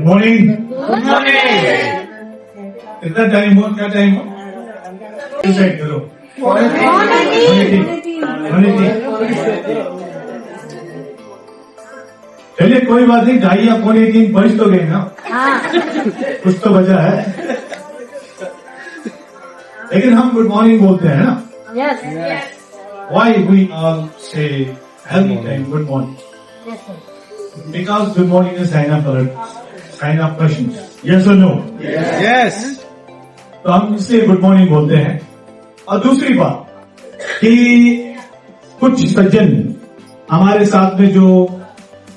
Morning. कितना time हो, क्या टाइम हो? डिसाइड करो। चलिए कोई बात नहीं, 2:30 या 2:45 बज तो गए ना, कुछ तो बचा है। लेकिन हम गुड मॉर्निंग बोलते हैं ना। Yes. Why we all say every time good morning? Yes, sir. Because good morning is sign up questions. Yes or no? Yes. तो हम इसलिए गुड मॉर्निंग बोलते हैं। और दूसरी बात कि कुछ सज्जन हमारे साथ में जो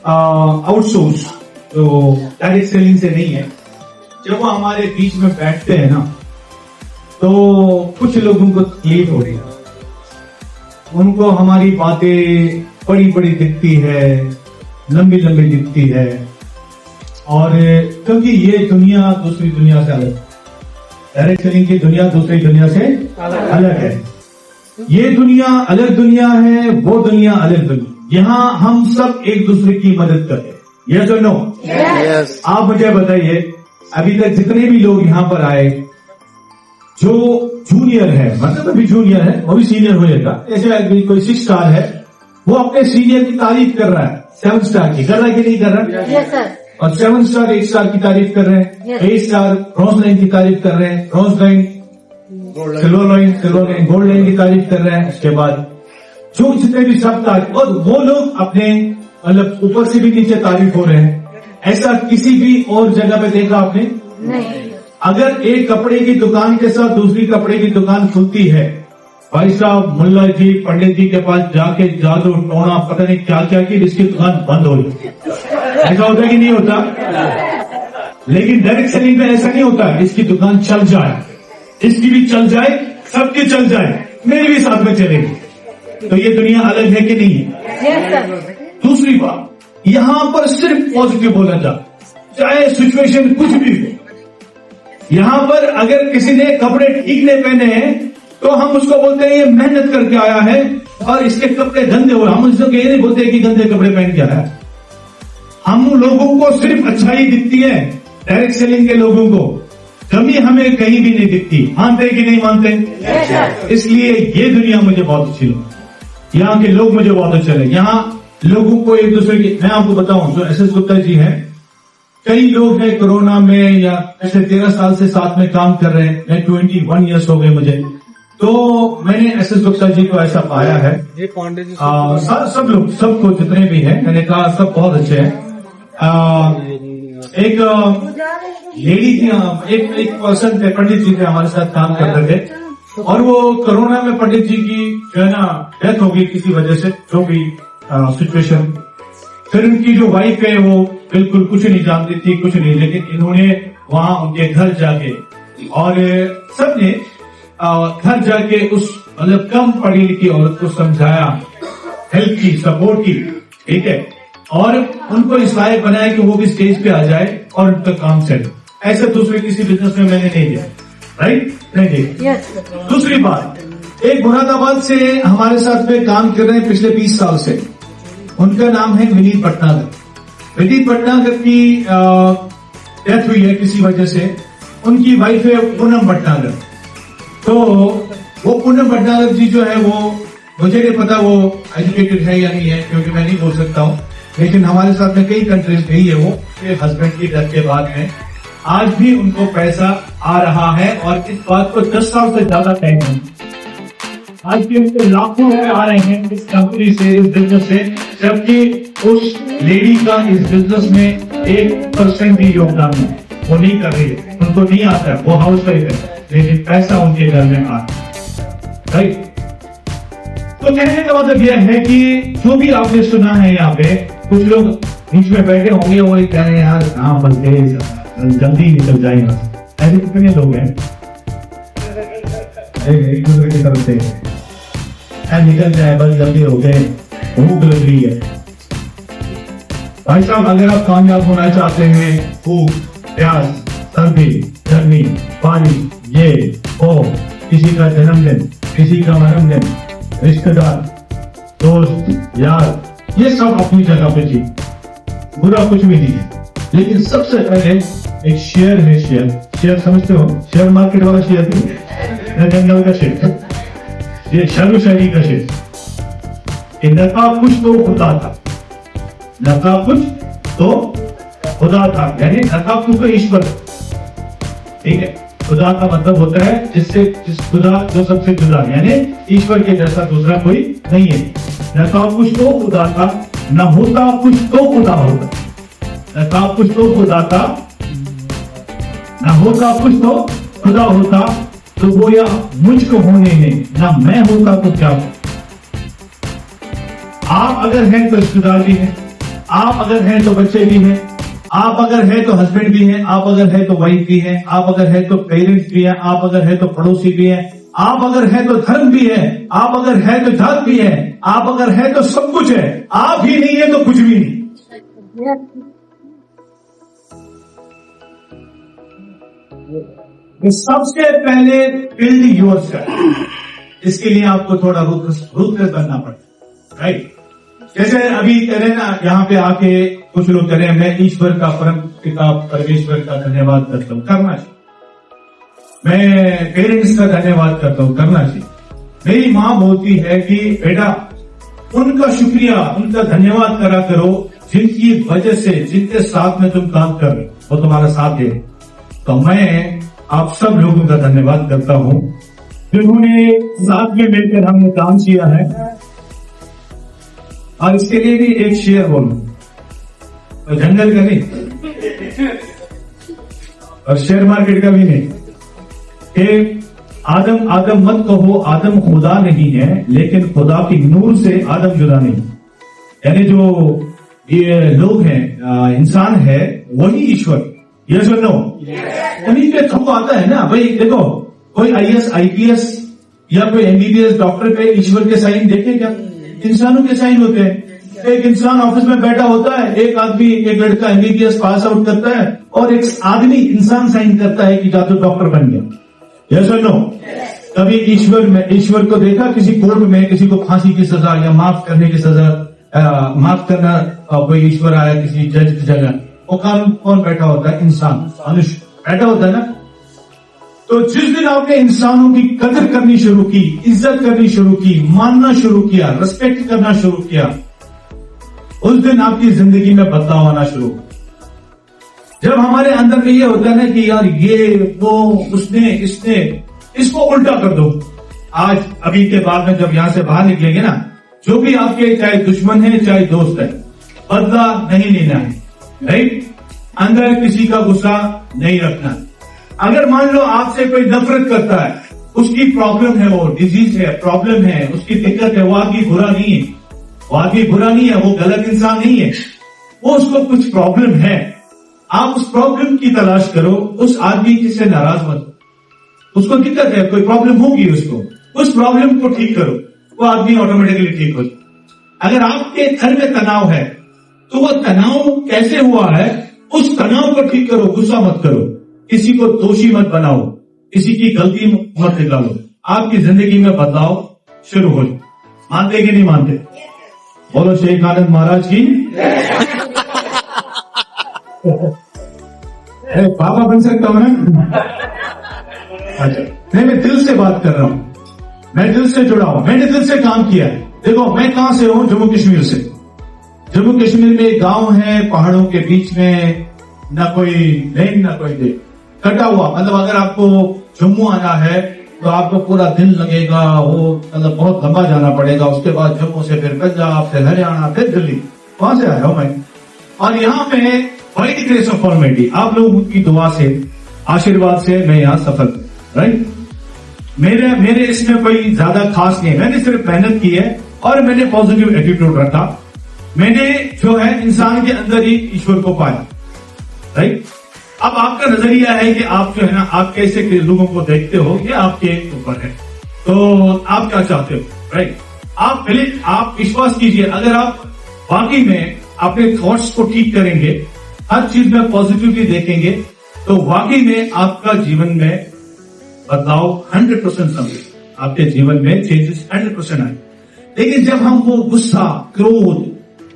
आउटसोर्स, जो डायरेक्ट सेलिंग से नहीं है, जब वो हमारे बीच में बैठते हैं ना, तो कुछ लोगों को तकलीफ हो रही है। उनको हमारी बातें बड़ी बड़ी दिखती है, लंबी लंबी दिखती है, और क्योंकि ये दुनिया दूसरी दुनिया से अलग है। डायरेक्ट सेलिंग की दुनिया दूसरी दुनिया से अलग है। ये दुनिया अलग दुनिया है, वो दुनिया अलग दुनिया। यहाँ हम सब एक दूसरे की मदद करते हैं। यस और नो? Yes. आप मुझे बताइए, अभी तक जितने भी लोग यहाँ पर आए, जो जूनियर है, मतलब अभी जूनियर है, वो भी सीनियर हो जाएगा। जैसे अभी कोई 6 स्टार है, वो अपने सीनियर की तारीफ कर रहा है, 7 स्टार की कर रहा है कि नहीं कर रहा? Yes, sir. और 7 स्टार 8 स्टार की तारीफ कर रहे हैं, Yes. 8 स्टार ब्रॉन्ज लाइन की तारीफ कर रहे हैं, bronze line silver line gold line की तारीफ कर रहे हैं। उसके बाद जो जितने भी सब तारीफ, और वो लोग अपने मतलब ऊपर से भी नीचे तारीफ हो रहे हैं। ऐसा किसी भी और जगह पे देखा आपने? नहीं। अगर एक कपड़े की दुकान के साथ दूसरी कपड़े की दुकान खुलती है, भाई साहब मुल्ला जी पंडित जी के पास जाके जादू टोना पता नहीं क्या क्या की इसकी दुकान बंद हो जाती। ऐसा होता है कि नहीं होता? लेकिन डायरेक्ट सेलिंग में ऐसा नहीं होता। इसकी दुकान चल जाए, इसकी भी चल जाए, सबकी चल जाए, मेरी भी साथ में चलेगी। तो ये दुनिया अलग है कि नहीं है? Yes, sir. दूसरी बात, यहां पर सिर्फ पॉजिटिव बोला जाए, चाहे सिचुएशन कुछ भी हो। यहां पर अगर किसी ने कपड़े ठीक नहीं पहने हैं, तो हम उसको बोलते हैं ये मेहनत करके आया है और इसके कपड़े गंदे हो रहे। हम उसको ये नहीं बोलते कि गंदे कपड़े पहन के आया है। हम लोगों को सिर्फ अच्छाई दिखती है। डायरेक्ट सेलिंग के लोगों को कमी हमें कहीं भी नहीं दिखती। मानते कि नहीं मानते? Yes, sir. इसलिए ये दुनिया मुझे बहुत अच्छी लगी। यहाँ के लोग मुझे बहुत अच्छे लगे। यहाँ लोगों को एक दूसरे की, मैं आपको बताऊं, जो एस एस गुप्ता जी हैं, कई लोग हैं कोरोना में या पिछले 13 साल से साथ में काम कर रहे हैं। मैं 21 ईयर्स हो गए मुझे, तो मैंने एस एस गुप्ता जी को ऐसा पाया है। ये पांडे जी सब लोग, सबको जितने भी हैं, मैंने कहा सब बहुत अच्छे हैं। एक लेडी थी, एक पर्सन थे, पंडित जी थे, हमारे साथ काम कर रहे थे, और वो कोरोना में पंडित जी की जो है ना डेथ हो गई किसी वजह से, जो भी सिचुएशन। फिर उनकी जो वाइफ है वो बिल्कुल कुछ नहीं जानती थी, कुछ नहीं, लेकिन इन्होंने वहां उनके घर जाके और सबने घर जाके उस मतलब कम पढ़ी लिखी औरत को समझाया, हेल्प की, सपोर्ट की, ठीक है, और उनको इस लायक बनाया कि वो भी स्टेज पे आ जाए और उनका काम चले। ऐसे दूसरे किसी बिजनेस में मैंने नहीं दिया, राइट? नहीं दिया। Yes, sir. दूसरी बात, एक मुरादाबाद से हमारे साथ में काम कर रहे हैं पिछले 20 साल से। उनका नाम है विनीत भटनागर। विनीत भटनागर की डेथ हुई है किसी वजह से। उनकी वाइफ है पूनम भटनागर। तो वो पूनम भटनागर जी जो है, वो मुझे नहीं पता वो एजुकेटेड है या नहीं है, क्योंकि मैं नहीं बोल सकता हूँ, लेकिन हमारे साथ में कई कंट्रीज गई है वो हस्बैंड की डेथ के बाद में। आज भी उनको पैसा आ रहा है और इस बात को 10 साल से ज्यादा टाइम है। आज भी उनके लाखों रुपए आ रहे हैं इस कंपनी से, इस बिजनेस से, जबकि उस लेडी का इस बिजनेस में 1% भी योगदान नहीं, वो नहीं कर रही है, उनको नहीं आता है, वो हाउस वाइफ है, लेकिन पैसा उनके घर में आ रहा है, राइट? तो कहने का मतलब यह है कि जो भी आपने सुना है यहाँ पे, कुछ लोग बीच में बैठे होंगे, वो कह रहे हैं यार कहाँ बंदे जल्दी निकल जाएंगे। ऐसे कितने लोग हैं एक दूसरे की तरफ से निकल जाए, बस जल्दी हो गए, भूख लग रही है। भाई साहब, अगर आप कामयाब होना चाहते हैं, भूख, प्यास, सर्दी, गर्मी, पानी, ये हो, किसी का जन्मदिन, किसी का मरमदिन, रिश्तेदार, दोस्त, यार, ये सब अपनी जगह पे जी, बुरा कुछ भी नहीं है। लेकिन सबसे पहले एक शेयर है, शेयर समझते हो, शेयर मार्केट वाला शेयर नहीं, जंगल का शेयर, ये शर्मशाही का शेयर। नका कुछ तो खुदा था, नका कुछ तो खुदा था, यानी नका कुछ तो ईश्वर, ठीक है। खुदा का मतलब होता है जिस खुदा जो सबसे जुदा, यानी ईश्वर के जैसा दूसरा कोई नहीं है। न था कुछ तो खुदा था, न होता कुछ तो खुदा होता, न था कुछ तो खुदा था, न होता कुछ तो खुदा होता, तो गोया मुझको होने में न मैं होता तो क्या होता। आप अगर हैं तो रिश्तेदार भी हैं, आप अगर हैं तो बच्चे भी हैं, आप अगर है तो हस्बैंड भी हैं, आप अगर है तो वाइफ भी हैं, आप अगर है तो पेरेंट्स भी हैं, आप अगर है तो पड़ोसी भी हैं, आप अगर है तो धर्म भी है, आप अगर है तो जात भी है, आप अगर है तो सब कुछ है, आप ही नहीं है तो कुछ भी नहीं। तो सबसे पहले बिल्ड योरसेल्फ, इसके लिए आपको थोड़ा रूथलेस बनना पड़ता, राइट। जैसे अभी कह रहे ना, यहाँ पे आके कुछ लोग कह रहे हैं मैं ईश्वर का, परम पिता परमेश्वर का धन्यवाद करता हूँ, करना चाहिए। मैं पेरेंट्स का धन्यवाद करता हूँ, करना चाहिए। मेरी माँ बोलती है कि बेटा उनका शुक्रिया, उनका धन्यवाद करा करो जिनकी वजह से, जिनके साथ में तुम काम कर रहे हो वो तुम्हारा साथ है। तो मैं आप सब लोगों का धन्यवाद करता हूँ जिन्होंने साथ में मिलकर हमने काम किया है। और इसके लिए भी एक शेयर बोलूं, और जंगल का नहीं और शेयर मार्केट का भी नहीं, कि आदम आदम मत कहो, आदम खुदा नहीं है, लेकिन खुदा की नूर से आदम जुदा नहीं। यानी जो ये लोग हैं, इंसान है, वही ईश्वर। यस और नो? उन्हीं पे थप्पा आता है ना भाई। देखो कोई IAS IPS या कोई MBBS डॉक्टर पे ईश्वर के साइन देखे क्या? इंसानों के साइन होते हैं। एक इंसान ऑफिस में बैठा होता है, एक आदमी, एक लड़का MBBS पास आउट करता है और एक आदमी इंसान साइन करता है कि जा तो डॉक्टर बन गया। यस और नो? कभी ईश्वर को देखा किसी कोर्ट में किसी को फांसी की सजा या माफ करने की सजा, माफ करना, कोई ईश्वर आया किसी जज की जगह, वो काम कौन बैठा होता है? इंसान, मनुष्य बैठा होता है ना। तो जिस दिन आपने इंसानों की कदर करनी शुरू की, इज्जत करनी शुरू की, मानना शुरू किया, रिस्पेक्ट करना शुरू किया, उस दिन आपकी जिंदगी में बदलाव आना शुरू हुआ। जब हमारे अंदर में ये होता है ना कि यार ये वो उसने इसने, इसको उल्टा कर दो। आज अभी के बाद में जब यहां से बाहर निकलेंगे ना, जो भी आपके चाहे दुश्मन है चाहे दोस्त है, बदला नहीं लेना है, राइट। अंदर किसी का गुस्सा नहीं रखना। अगर मान लो आपसे कोई नफरत करता है, उसकी प्रॉब्लम है, वो डिजीज है, प्रॉब्लम है, उसकी दिक्कत है, वो आदमी बुरा नहीं है, वो आदमी बुरा नहीं है, वो गलत इंसान नहीं है, वो उसको कुछ प्रॉब्लम है। आप उस प्रॉब्लम की तलाश करो, उस आदमी से नाराज मत। उसको दिक्कत है, कोई प्रॉब्लम होगी उसको, उस प्रॉब्लम को ठीक करो, वो आदमी ऑटोमेटिकली ठीक हो। अगर आपके घर में तनाव है तो वो तनाव कैसे हुआ है, उस तनाव को ठीक करो, गुस्सा मत करो, किसी को दोषी मत बनाओ, किसी की गलती मत निकालो, आपकी जिंदगी में बदलाव शुरू हो। मानते कि नहीं मानते? बोलो शेख आनंद महाराज की। बाबा बन सकता हूं ना? अच्छा, नहीं, मैं दिल से बात कर रहा हूं, मैं दिल से जुड़ा हूं, मैंने दिल से काम किया है। देखो मैं कहां से हूं? जम्मू कश्मीर से। जम्मू कश्मीर में एक गांव है पहाड़ों के बीच में, ना कोई लेन ना कोई दे, कटा हुआ। मतलब अगर आपको जम्मू आना है तो आपको पूरा दिन लगेगा, वो मतलब बहुत लंबा जाना पड़ेगा। उसके बाद जम्मू से फिर पंजाब, फिर हरियाणा, फिर दिल्ली, वहां से आया हूं मैं। और यहाँ पे by the grace of almighty, आप लोगों की दुआ से, आशीर्वाद से मैं यहाँ सफल, राइट। मेरे इसमें कोई ज्यादा खास नहीं है, मैंने सिर्फ मेहनत की है और मैंने पॉजिटिव एटीट्यूड रखा। मैंने जो है इंसान के अंदर ही ईश्वर को पाया, राइट। अब आपका नजरिया है कि आप जो है ना, आप कैसे लोगों को देखते हो, ये आपके ऊपर है। तो आप क्या चाहते हो, राइट। आप पहले आप विश्वास कीजिए, अगर आप वाकई में अपने थॉट्स को ठीक करेंगे, हर चीज में पॉजिटिवली देखेंगे, तो वाकई में आपका जीवन में बदलाव 100% समझे, आपके जीवन में चेंजेस 100% आए। लेकिन जब हम वो गुस्सा, क्रोध,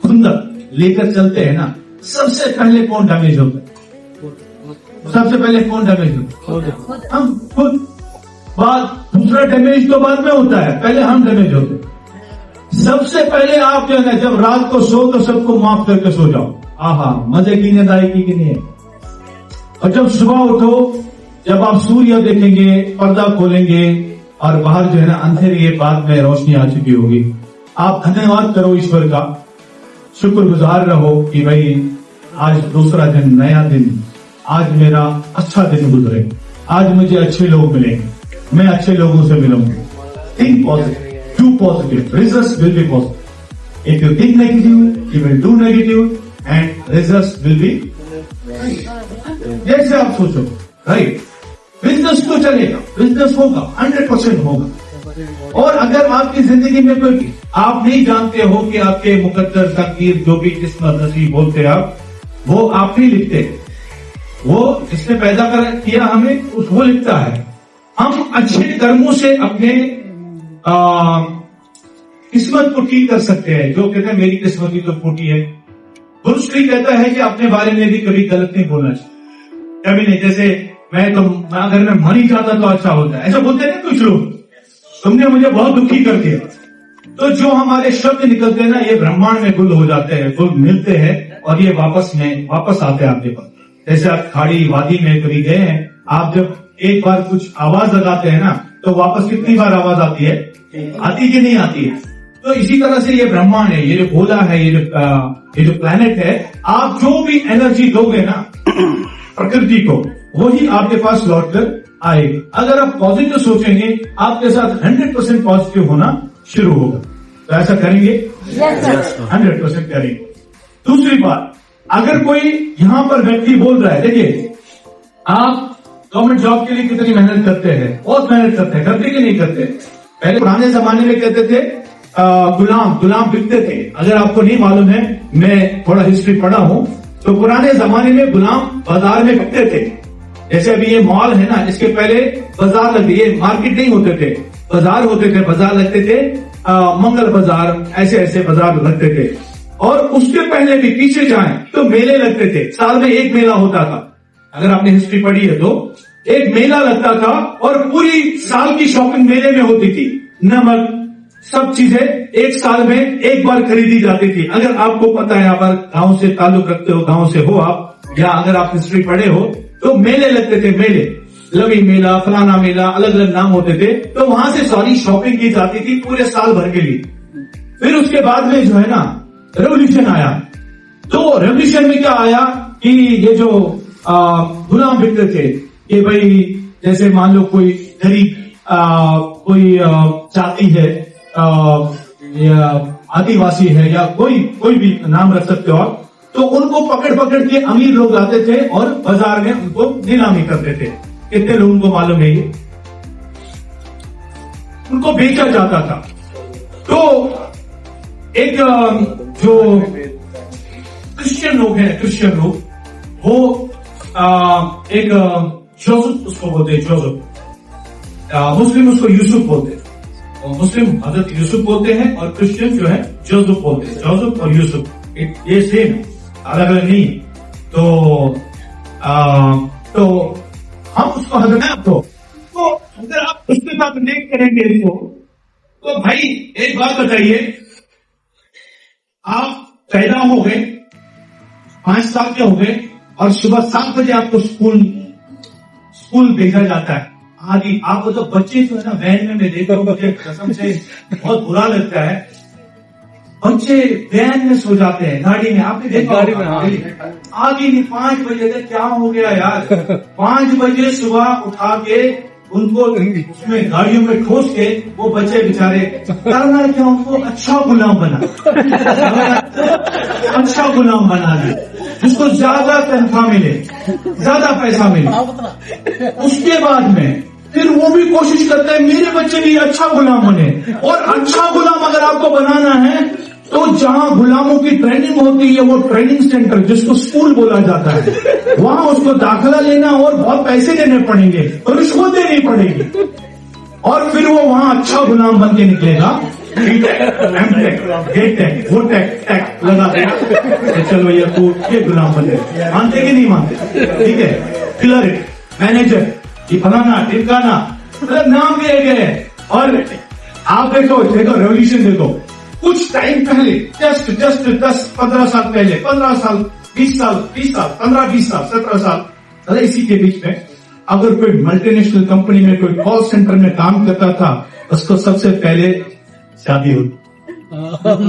खुंदक लेकर चलते हैं ना, सबसे पहले कौन डैमेज होता है? सबसे पहले कौन डैमेज होता है? हम खुद। दूसरा डैमेज तो बाद में होता है, पहले हम डैमेज होते हैं। सबसे पहले आप जो है ना, जब रात को सो तो सबको माफ करके सो जाओ। आहा, मजे की नींद आएगी कि नहीं है? और जब सुबह उठो, जब आप सूर्य देखेंगे, पर्दा खोलेंगे और बाहर जो है ना अंधेरे के बाद में रोशनी आ चुकी होगी, आप धन्यवाद करो ईश्वर का, शुक्रगुजार रहो कि भाई आज दूसरा दिन, नया दिन, आज मेरा अच्छा दिन गुजरे, आज मुझे अच्छे लोग मिलेंगे, मैं अच्छे लोगों से मिलूंगा। Think positive, do positive, results will be positive. If you think negative, you will do negative and results will be जैसे आप सोचो, राइट? बिजनेस तो चलेगा, बिजनेस होगा, 100% होगा। और अगर आपकी जिंदगी में कोई आप नहीं जानते हो कि आपके मुकद्दर, तकदीर, जो भी किस्मत, नसीब बोलते हैं आप, वो आप नहीं लिखते, वो जिसने पैदा किया हमें वो लिखता है। हम अच्छे कर्मों से अपने किस्मत को ठीक कर सकते हैं। जो कहते हैं मेरी किस्मत ही तो फूटी है, ब्रूस ली कहता है कि अपने बारे में भी कभी गलत नहीं बोलना चाहिए, कभी नहीं। जैसे अगर मैं मर ही जाता तो अच्छा होता है, ऐसा बोलते हैं कुछ लोग, तुमने मुझे बहुत दुखी कर दिया। तो जो हमारे शब्द निकलते हैं ना, ये ब्रह्मांड में गुल हो जाते हैं, गुल मिलते हैं और ये वापस आते हैं आपके पास। जैसे आप खाड़ी वादी में कभी गए हैं, आप जब एक बार कुछ आवाज लगाते हैं ना, तो वापस कितनी बार आवाज आती है? आती कि नहीं आती है? तो इसी तरह से ये ब्रह्मांड है, ये जो गोला है, ये जो प्लैनेट है, आप जो भी एनर्जी दोगे ना प्रकृति को, वही आपके पास लौट कर आएगी। अगर आप पॉजिटिव सोचेंगे, आपके साथ 100% पॉजिटिव होना शुरू होगा। तो ऐसा करेंगे? 100% करेंगे। दूसरी बात, अगर कोई यहां पर व्यक्ति बोल रहा है, देखिए आप गवर्नमेंट जॉब के लिए कितनी मेहनत करते हैं, बहुत मेहनत करते कि नहीं करते? पहले पुराने जमाने में कहते थे गुलाम बिकते थे। अगर आपको नहीं मालूम है, मैं थोड़ा हिस्ट्री पढ़ा हूं, तो पुराने जमाने में गुलाम बाजार में बिकते थे। जैसे अभी ये मॉल है ना, इसके पहले बाजार लगते, ये मार्केट नहीं होते थे, बाजार होते थे, बाजार लगते थे, मंगल बाजार, ऐसे ऐसे बाजार लगते थे। और उसके पहले भी पीछे जाएं तो मेले लगते थे, साल में एक मेला होता था। अगर आपने हिस्ट्री पढ़ी है तो एक मेला लगता था और पूरी साल की शॉपिंग मेले में होती थी। नमक, सब चीजें एक साल में एक बार खरीदी जाती थी। अगर आपको पता है, आप गांव से ताल्लुक रखते हो, गांव से हो आप, या अगर आप हिस्ट्री पढ़े हो, तो मेले लगते थे, मेले, लवी मेला, फलाना मेला, अलग अलग नाम होते थे। तो वहां से सारी शॉपिंग की जाती थी पूरे साल भर के लिए। फिर उसके बाद में जो है ना रेवोल्यूशन आया। तो रेवोल्यूशन में क्या आया कि ये जो गुलाम बिकते थे, कि भाई जैसे मान लो कोई गरीब कोई जाति है, या आदिवासी है, या कोई भी नाम रख सकते हो आप, तो उनको पकड़ के अमीर लोग आते थे और बाजार में उनको नीलामी करते थे। कितने लोगों को मालूम है ये? उनको बेचा जाता था। तो एक जो क्रिश्चियन लोग हैं, वो एक जोसेफ उसको बोलते हैं, जोसेफ। मुस्लिम उसको यूसुफ बोलते हैं, और मुस्लिम हजरत यूसुफ बोलते हैं और क्रिश्चियन जो है जोसेफ बोलते हैं। जोसेफ और यूसुफ ये सेम, अलग अलग नहीं। तो हम उसको हजरत तो अगर आप उसके साथ नेक करेंगे तो भाई एक बात बताइए, आप पैदा हो गए, 5 साल के हो गए, और सुबह 7 बजे आपको स्कूल भेजा जाता है। आदि आपको तो बच्चे जो है ना वैन में मैं देखा हूँ, कसम से बहुत बुरा लगता है, बच्चे वैन में सो जाते हैं, गाड़ी में। आपने देखा गाड़ी में? आगे नहीं, 5 बजे तक क्या हो गया यार? 5 बजे सुबह उठा के उनको उसमें गाड़ियों में ठोस के वो बच्चे बेचारे करना क्या, उनको अच्छा गुलाम बना अच्छा गुलाम बना दे, जिसको ज्यादा तनख्वाह मिले, ज्यादा पैसा मिले। उसके बाद में फिर वो भी कोशिश करता है मेरे बच्चे भी अच्छा गुलाम बने। और अच्छा गुलाम अगर आपको बनाना है तो जहां गुलामों की ट्रेनिंग होती है, वो ट्रेनिंग सेंटर जिसको स्कूल बोला जाता है, वहां उसको दाखिला लेना और बहुत पैसे देने पड़ेंगे और रिश्वत देनी पड़ेगी, और फिर वो वहां अच्छा गुलाम बन के निकलेगा। टैग वो टैग लगा दे, चल भैया तू ये गुलाम बने, मानते कि नहीं मानते? ठीक है, किलर मैनेजर, ये फलाना टिमकाना, मतलब नाम दिए गए। और आप देखो रेवोल्यूशन देखो, कुछ टाइम पहले जस्ट 10-15 साल पहले, 15 साल 20 साल 15-20 साल 17 साल, अरे इसी के बीच में अगर कोई मल्टीनेशनल कंपनी में कोई कॉल सेंटर में काम करता था, उसको सबसे पहले शादी होती।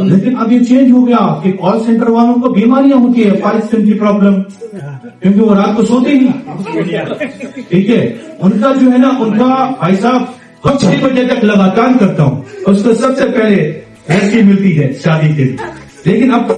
लेकिन अब ये चेंज हो गया कि कॉल सेंटर वालों को बीमारियां होती है, पार्किंसन की प्रॉब्लम, क्योंकि वो रात को सोते ही नहीं। ठीक है, उनका जो है ना, उनका भाई साहब 6 बजे तक लगातार करता हूँ, उसको सबसे पहले लड़की मिलती है शादी के लिए। लेकिन अब